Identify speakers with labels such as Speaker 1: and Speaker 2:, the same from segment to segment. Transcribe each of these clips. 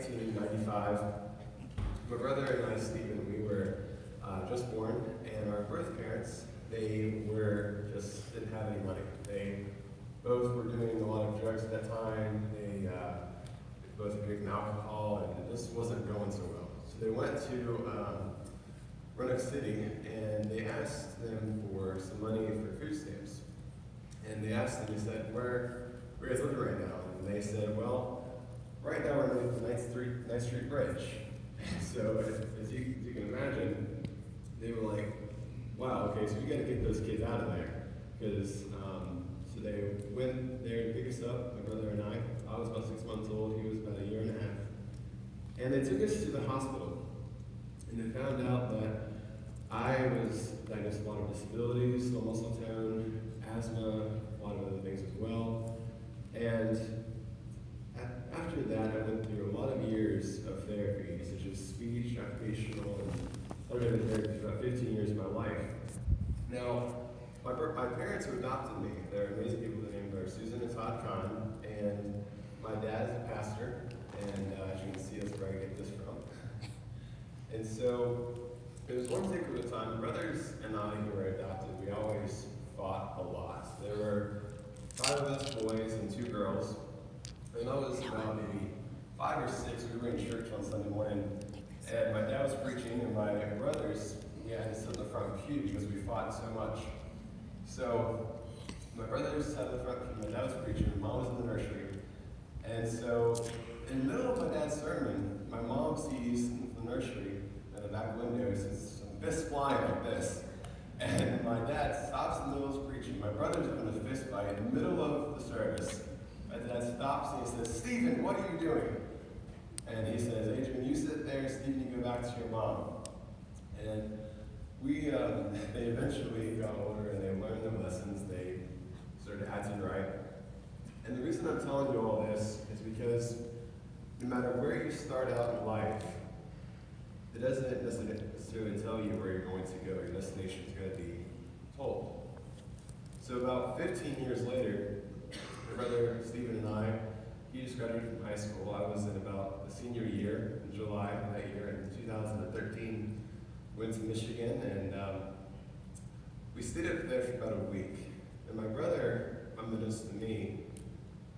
Speaker 1: 1995. My brother and I, Stephen, we were just born, and our birth parents, they were just didn't have any money. They both were doing a lot of drugs at that time. They both were drinking alcohol, and it just wasn't going so well. So they went to Roanoke City, and they asked them for some money for food stamps. And they asked them, they said, where are you guys living right now? And they said, well, right now we're underneath the 9th Street Bridge. So as you can imagine, they were like, wow, okay, so we got to get those kids out of there. Because, so they went there to pick us up, my brother and I. I was about 6 months old, he was about a year and a half. And they took us to the hospital. And they found out that I was diagnosed with a lot of disabilities, low muscle tone, asthma, a lot of other things as well. And after that, I went through a lot of years of therapy, such as speech, occupational, and other therapy for about 15 years of my life. Now, my parents who adopted me, they're amazing people. Their names are Susan and Todd Kahn, and my dad is a pastor, and as you can see, that's where I get this from. And so, there was one particular time, my brothers and I who were adopted, we always fought a lot. There were 5 of us boys and 2 girls. And I was about maybe 5 or 6. We were in church on Sunday morning, and my dad was preaching, and my brothers, we had to sit in the front pew because we fought so much. So my brothers sat in the front pew, my dad was preaching, my mom was in the nursery. And so in the middle of my dad's sermon, my mom sees in the nursery in the back window some fists flying like this. And my dad stops in the middle of preaching. My brother's doing a fist fight in the middle of the service. My dad stops and he says, "Stephen, what are you doing?" And he says, "Adrian, you sit there, Stephen, you go back to your mom." And they eventually got older and they learned their lessons. They started acting right. And the reason I'm telling you all this is because no matter where you start out in life, it doesn't necessarily tell you where you're going to go. Your destination is going to be told. So about 15 years later, my brother Stephen and I, he just graduated from high school. I was in about the senior year in July of that year in 2013. Went to Michigan, and we stayed up there for about a week. And my brother, unbeknownst to me,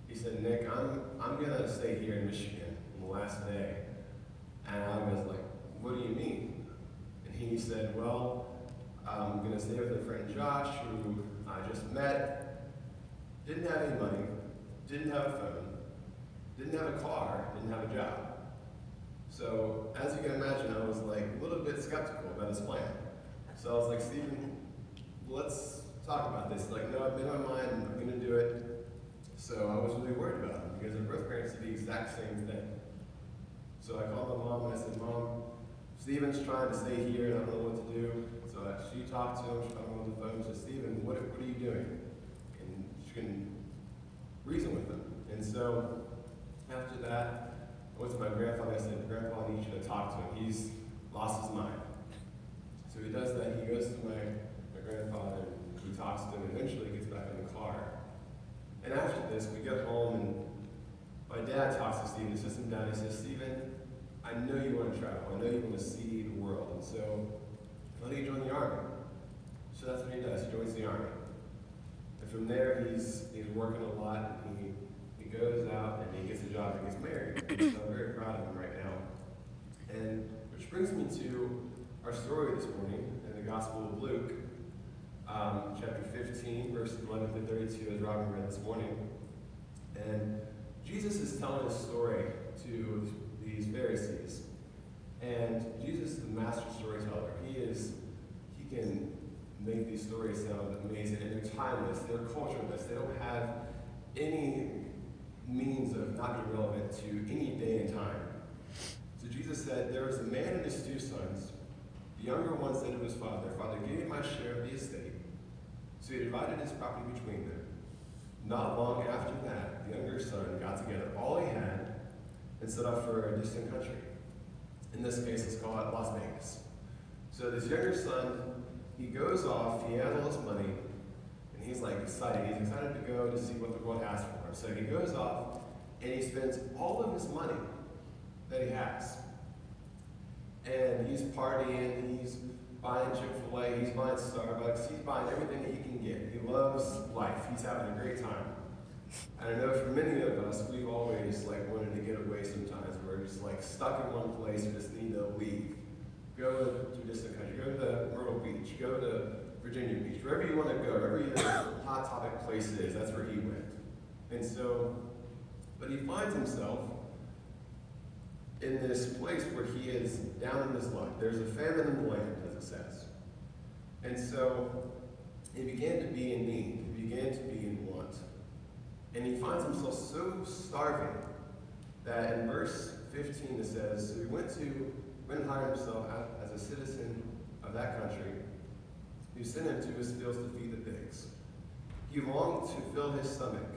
Speaker 1: he said, "Nick, I'm gonna stay here in Michigan on the last day." And I was like, "What do you mean?" And he said, "Well, I'm gonna stay with a friend Josh, who I just met, didn't have any money, didn't have a phone, didn't have a car, didn't have a job." So, as you can imagine, I was like a little bit skeptical about his plan. So I was like, "Stephen, let's talk about this." Like, "No, I've made my mind, I'm gonna do it." So I was really worried about him because our birth parents did the exact same thing. So I called my mom and I said, "Mom, Stephen's trying to stay here and I don't know what to do." So she talked to him, she talked on the phone, she said, "Stephen, what are you doing?" And she can reason with him. And so after that, I went to my grandfather and I said, "Grandpa, I need you to talk to him. He's lost his mind." So he does that. He goes to my grandfather and he talks to him and eventually gets back in the car. And after this, we get home and my dad talks to Stephen. He sits him down. He says, "Stephen, I know you want to travel. I know you want to see the world. And so why don't you join the Army?" So that's what he does. He joins the Army. And from there, he's working a lot. And he goes out and he gets a job and gets married. And so I'm very proud of him right now. And which brings me to our story this morning in the Gospel of Luke, chapter 15, verses 11 to 32, as Robin read this morning. And Jesus is telling a story to these Pharisees. And Jesus is the master storyteller. He can make these stories sound amazing, and they're timeless, they're cultureless, they don't have any means of not being relevant to any day and time. So Jesus said, "There was a man and his 2 sons. The younger one said to his father, 'Father, give me my share of the estate.' So he divided his property between them. Not long after that, the younger son got together all he had and set off for a distant country. In this case, let's call it Las Vegas. So this younger son, he goes off, he has all his money, and he's like excited. He's excited to go to see what the world has for him. So he goes off, and he spends all of his money that he has. And he's partying, he's buying Chick-fil-A, he's buying Starbucks, he's buying everything that he can get. He loves life, he's having a great time. And I know for many of us, we've always wanted to get away sometimes. We're just stuck in one place, we just need to leave. Go to a distant country, go to Myrtle Beach, go to Virginia Beach, wherever you want to go, wherever your hot topic place is, that's where he went. And so, but he finds himself in this place where he is down in his luck. There's a famine in the land, as it says. And so, he began to be in need. He began to be in want. And he finds himself so starving that in verse 15 it says, so he went and hired himself out as a citizen of that country, who sent him to his fields to feed the pigs. He longed to fill his stomach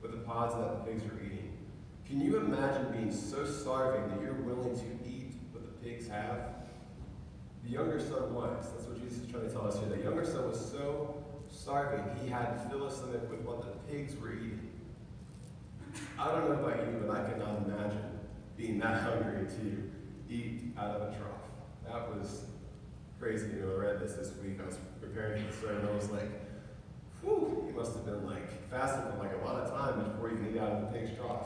Speaker 1: with the pods that the pigs were eating. Can you imagine being so starving that you're willing to eat what the pigs have? The younger son was. That's what Jesus is trying to tell us here. The younger son was so starving, he had to fill his stomach with what the pigs were eating. I don't know about you, but I cannot imagine being that hungry to eat out of a trough. That was crazy. I read this week. I was preparing for the sermon. I was like, whew, he must have been fasting for a lot of time before you can eat out of the pig's trough.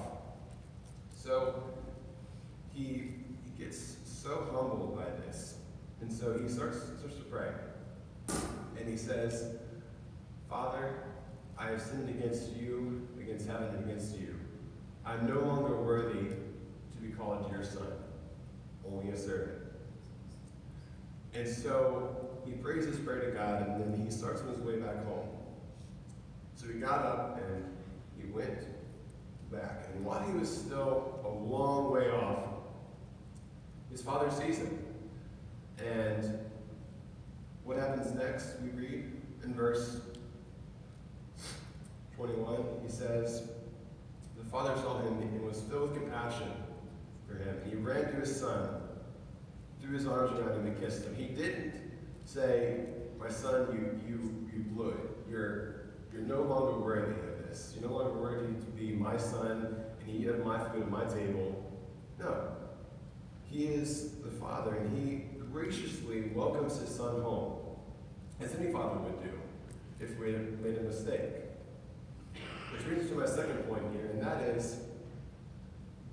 Speaker 1: So he gets so humbled by this. And so he starts to pray. And he says, Father, I have sinned against you, against heaven, and against you. I'm no longer worthy to be called your son, only a servant. And so he prays this prayer to God, and then he starts on his way back home. So he got up and he went back. And while he was still a long way off, his father sees him. And what happens next, we read in verse 21. He says, the father saw him and was filled with compassion for him. And he ran to his son, threw his arms around him and kissed him. He didn't say, my son, you blew it. You're no longer worthy of this. You're no longer worthy to be my son and eat of my food at my table. No. He is the father, and he graciously welcomes his son home, as any father would do if we had made a mistake. Which brings me to my second point here, and that is,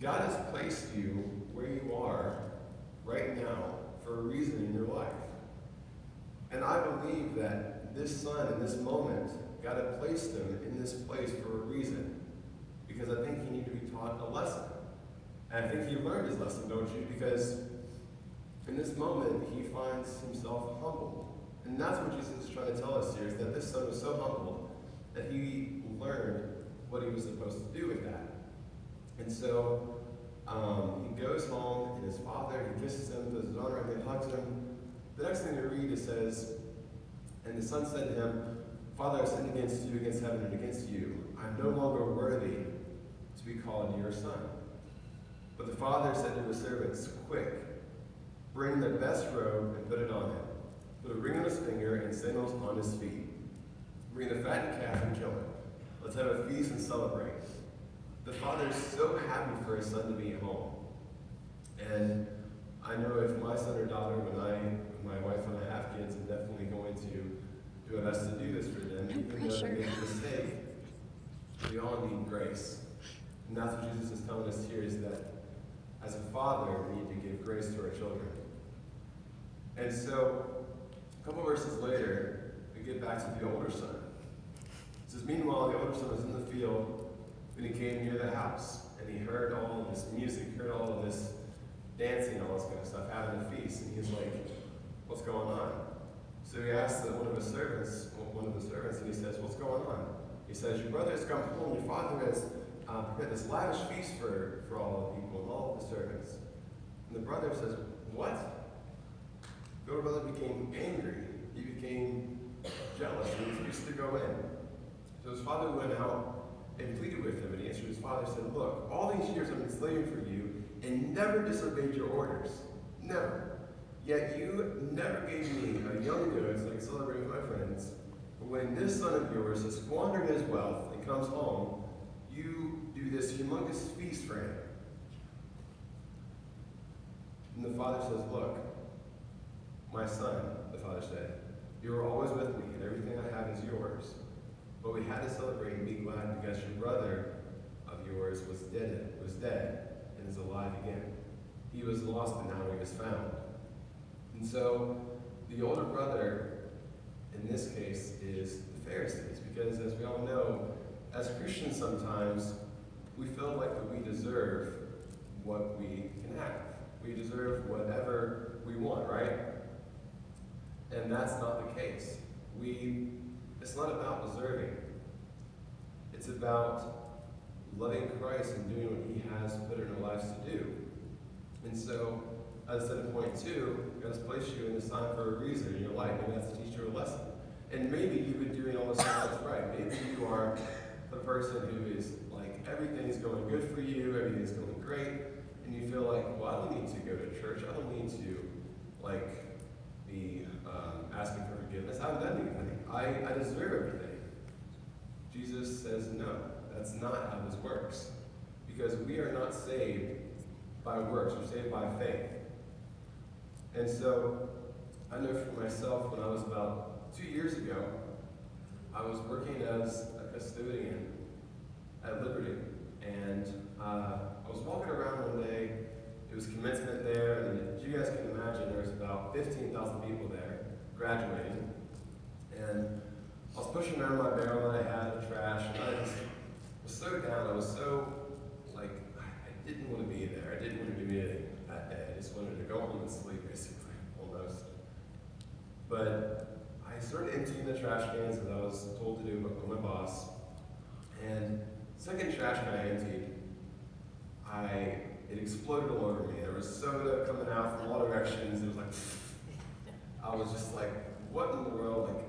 Speaker 1: God has placed you where you are right now for a reason in your life. And I believe that this son in this moment, God had placed him in this place for a reason, because I think he needed to be taught a lesson. And I think he learned his lesson, don't you? Because in this moment, he finds himself humbled. And that's what Jesus is trying to tell us here, is that this son was so humbled that he learned what he was supposed to do with that. And so he goes home, and his father, he kisses him, does his honor, and then hugs him. The next thing we read, it says, and the son said to him, Father, I've sinned against you, against heaven, and against you. I'm no longer worthy to be called your son. But the father said to his servants, quick, bring the best robe and put it on him. Put a ring on his finger and sandals on his feet. Bring the fattened calf and kill it. Let's have a feast and celebrate. The father is so happy for his son to be at home. And I know if my son or daughter, when my wife and I have kids, I'm definitely going to do our best to do this for them. Even though they make a mistake, we all need grace. And that's what Jesus is telling us here, is that as a father, we need to give grace to our children. And so, a couple verses later, we get back to the older son. It says, meanwhile, the older son was in the field when he came near the house, and he heard all of this music, heard all of this dancing, all this kind of stuff, having a feast, and he's like, what's going on? So he asks one of the servants, and he says, what's going on? He says, your brother has come home, your father has prepared this lavish feast for all the people and all of the servants. And the brother says, what? The older brother became angry. He became jealous and refused to go in. So his father went out and pleaded with him, and he answered his father and said, look, all these years I've been slaving for you and never disobeyed your orders. Never. Yet you never gave me a young goat so I could celebrate with my friends. But when this son of yours has squandered his wealth and comes home, you do this humongous feast for him. father says, look, my son, the father said, you are always with me, and everything I have is yours. But we had to celebrate and be glad because your brother of yours was dead, and is alive again. He was lost, but now he was found. And so, the older brother, in this case, is the Pharisees, because as we all know, as Christians sometimes, we feel like that we deserve what we can have. We deserve whatever we want, right? And that's not the case. It's not about deserving. It's about loving Christ and doing what he has put in our lives to do. And so, as I said in point 2, God has placed you in this time for a reason in your life. Maybe that's to teach you a lesson. And maybe you've been doing all the stuff that's right. Maybe you are the person who is like, everything's going good for you, everything's going great, and you feel like, well, I don't need to go to church. I don't need to, be asking for forgiveness. I haven't done anything. I deserve everything. Jesus says, no, that's not how this works. Because we are not saved by works. We're saved by faith. And so, I know for myself, when I was about 2 years ago, I was working as a custodian at Liberty. And I was walking around one day. It was commencement there, and as you guys can imagine, there was about 15,000 people there graduating. And I was pushing around my barrel that I had of trash, and I was so down. I was so, I didn't want to be there. I didn't want to be meeting that day. I just wanted to go home and sleep, basically, almost. But I started emptying the trash cans as I was told to do by my boss. And the second trash can I emptied, it exploded all over me. There was soda coming out from all directions. It was like, I was just like, what in the world?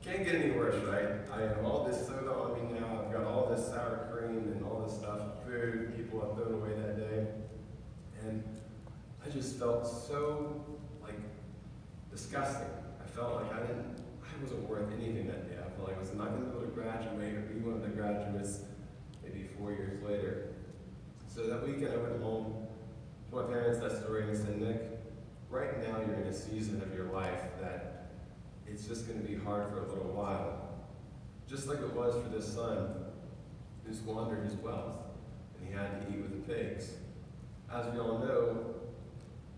Speaker 1: Can't get any worse, right? I have all this soda on me now. I've got all this sour cream and all this stuff, food people have thrown away that day. And I just felt so, disgusting. I felt like I wasn't worth anything that day. I felt like I was not going to be able to graduate or be one of the graduates maybe 4 years later. So that weekend I went home to my parents that story and said, Nick, right now you're in a season of your life that it's just going to be hard for a little while. Just like it was for this son who squandered his wealth and he had to eat with the pigs. As we all know,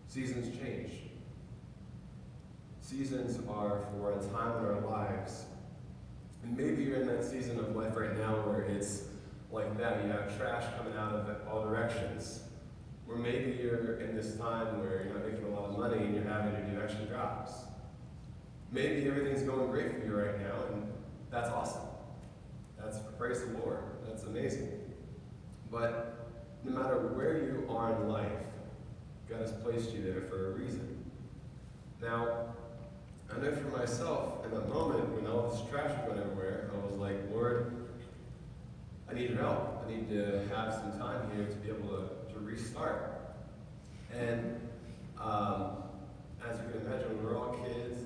Speaker 1: seasons change. Seasons are for a time in our lives. And maybe you're in that season of life right now where it's like that. You have trash coming out of all directions. Or maybe you're in this time where you're not making a lot of money and you're having to do extra jobs. Maybe everything's going great for you right now, and that's awesome. That's praise the Lord. That's amazing. But no matter where you are in life, God has placed you there for a reason. Now, I know for myself, in that moment when all this trash was going everywhere, I was like, Lord, I need your help. I need to have some time here to be able to restart. And as you can imagine, when we were all kids,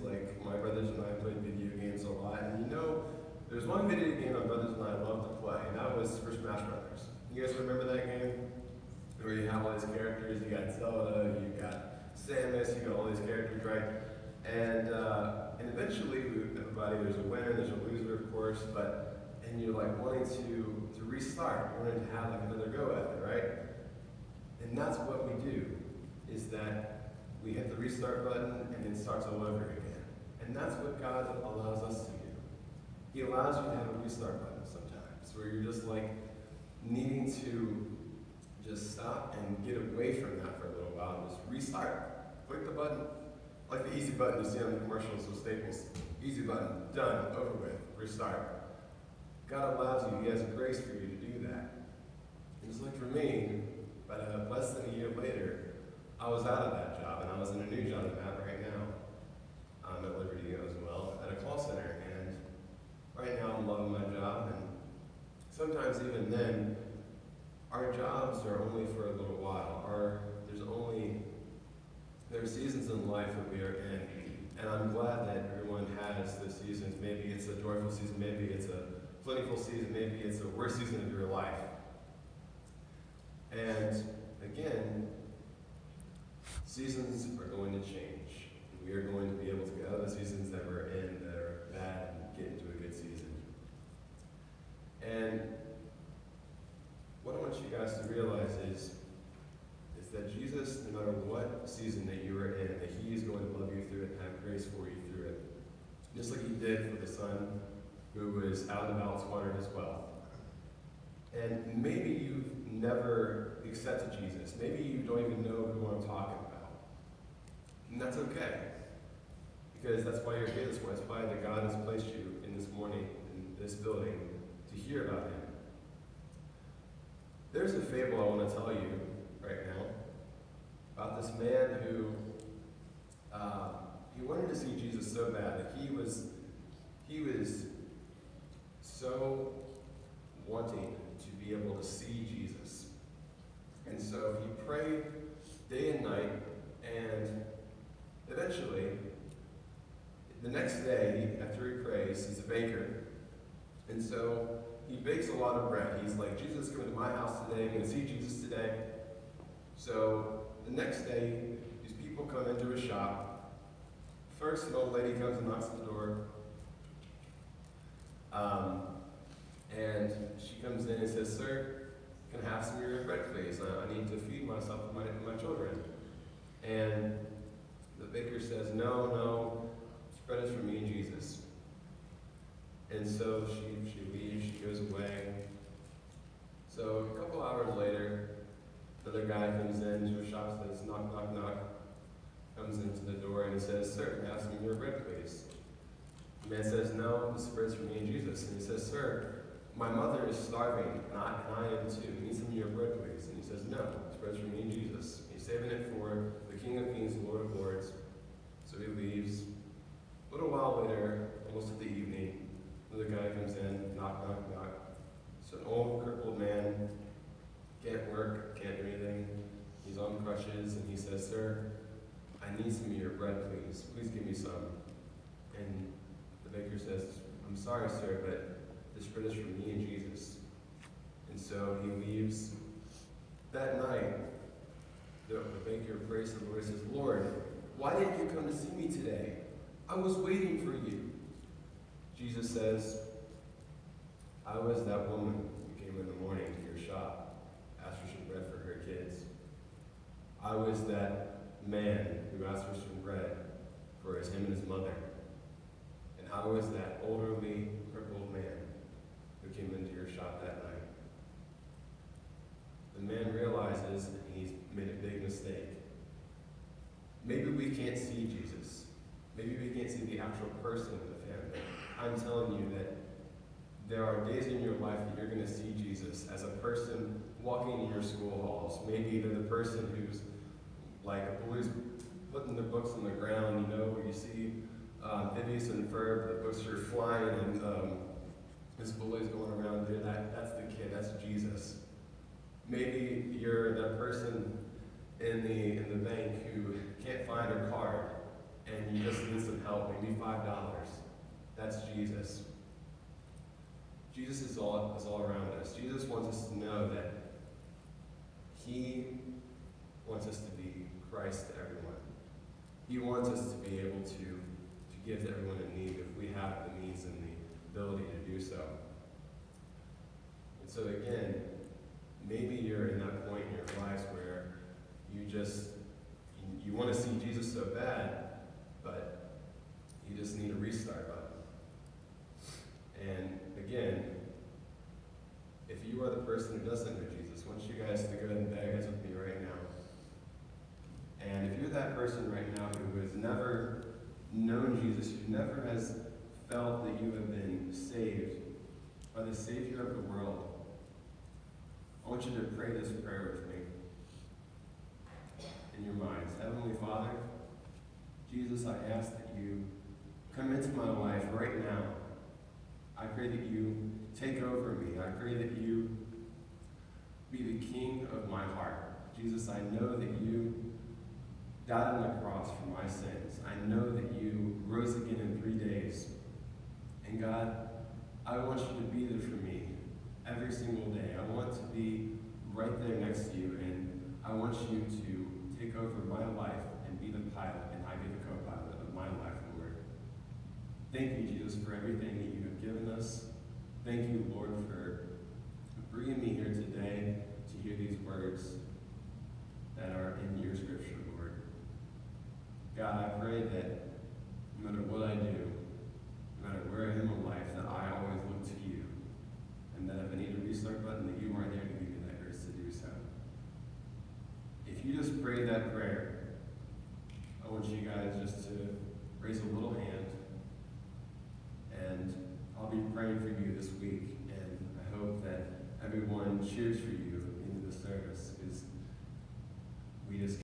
Speaker 1: my brothers and I played video games a lot. And there's one video game my brothers and I loved to play, and that was Super Smash Brothers. You guys remember that game? Where you have all these characters, you got Zelda, you got Samus, you got all these characters, right? And eventually, everybody, there's a winner, there's a loser, of course, and you're wanting to restart, wanting to have another go at it, right? And that's what we do, is that we hit the restart button and it starts all over again. And that's what God allows us to do. He allows you to have a restart button sometimes, where you're just needing to just stop and get away from that for a little while and just restart. Click the button. Like the easy button you see on the commercials with Staples. Easy button, done, over with, restart. God allows you, he has grace for you to do that. And just like for me, but less than a year later, I was out of that job and I was in a new job I'm at right now. I'm at Liberty as well, at a call center. And right now I'm loving my job, and sometimes even then, our jobs are only for a little while. There are seasons in life that we are in, and I'm glad that everyone has the seasons. Maybe it's a joyful season, maybe it's a plentiful season, maybe it's a worst season of your life. And again, Seasons are going to change. We are going to be able to get out of the seasons that we're in that are bad and get into a good season. And what I want you guys to realize is that Jesus, no matter what season that you are in, that he is going to love you through it and have grace for you through it. Just like he did for the son who was out and about squandering his wealth. And maybe you've never accepted Jesus. Maybe you don't even know who I'm talking about. And that's okay. Because that's why you're here this morning. That's why that God has placed you in this morning, in this building, to hear about him. There's a fable I want to tell you right now about this man who he wanted to see Jesus so bad that he was so wanting to be able to see Jesus. And so he prayed day and night, and eventually, the next day, after he prays, he's a baker. And so he bakes a lot of bread. He's like, Jesus is coming to my house today. I'm going to see Jesus today. So the next day, these people come into his shop. First, an old lady comes and knocks at the door. And she comes in and says, "Sir, can I have some of your bread, please? I need to feed myself and my children." And the baker says, no, this bread is for me and Jesus. And so she leaves, she goes away. So a couple hours later, another guy comes into a shop, says, "Knock, knock, knock." Comes into the door and he says, "Sir, can I have some of your bread, please?" The man says, "No, this bread's for me and Jesus." And he says, "Sir, my mother is starving, and I am too. Need some of your bread, please." And he says, "No, this bread's for me and Jesus." He's saving it for the King of Kings and Lord of Lords. So he leaves. A little while later, almost at the evening, another guy comes in, knock, knock, knock. It's an old, crippled man, can't work, can't do anything. He's on crutches, and he says, "Sir, I need some of your bread, please. Please give me some." And the baker says, "I'm sorry, sir, but this bread is for me and Jesus." And so he leaves. That night, the baker prays the Lord and says, "Lord, why didn't you come to see me today? I was waiting for you." Jesus says, "I was that woman who came in the morning to your shop, asked for some bread for her kids. I was that man who asked for some bread for him and his mother. And I was that elderly, crippled man who came into your shop that night." The man realizes that he's made a big mistake. Maybe we can't see Jesus. Maybe we can't see the actual person of him. I'm telling you that there are days in your life that you're going to see Jesus as a person walking in your school halls. Maybe they're the person who's like a boy's putting their books on the ground, where you see Phineas and Ferb, the books are flying, and this bully's going around there. That's the kid, that's Jesus. Maybe you're that person in the bank who can't find her card, and you just need some help, maybe $5. That's Jesus. Jesus is all around us. Jesus wants us to know that he wants us to be Christ to everyone. He wants us to be able to give to everyone in need if we have the means and the ability to do so. And so again, maybe you're in that point in your lives where you want to see Jesus so bad, but you just need a restart button. And again, if you are the person who doesn't know Jesus, I want you guys to go ahead and bow your heads with me right now. And if you're that person right now who has never known Jesus, who never has felt that you have been saved by the Savior of the world, I want you to pray this prayer with me in your minds. Heavenly Father, Jesus, I ask that you come into my life right now. I pray that you take over me. I pray that you be the king of my heart. Jesus, I know that you died on the cross for my sins. I know that you rose again in 3 days. And God, I want you to be there for me every single day. I want to be right there next to you, and I want you to take
Speaker 2: take over my life and be the pilot, and I be the co-pilot of my life, Lord. Thank you, Jesus, for everything that you have given us. Thank you, Lord, for bringing me here today to hear these words that are in your scripture, Lord. God, I pray that no matter what I do, no matter where I am in life, that I always look to you. And that if I need a restart button, that you are there to give me that grace to do so. If you just pray that prayer, I want you guys just to raise a little hand, and I'll be praying for you this week, and I hope that everyone cheers for you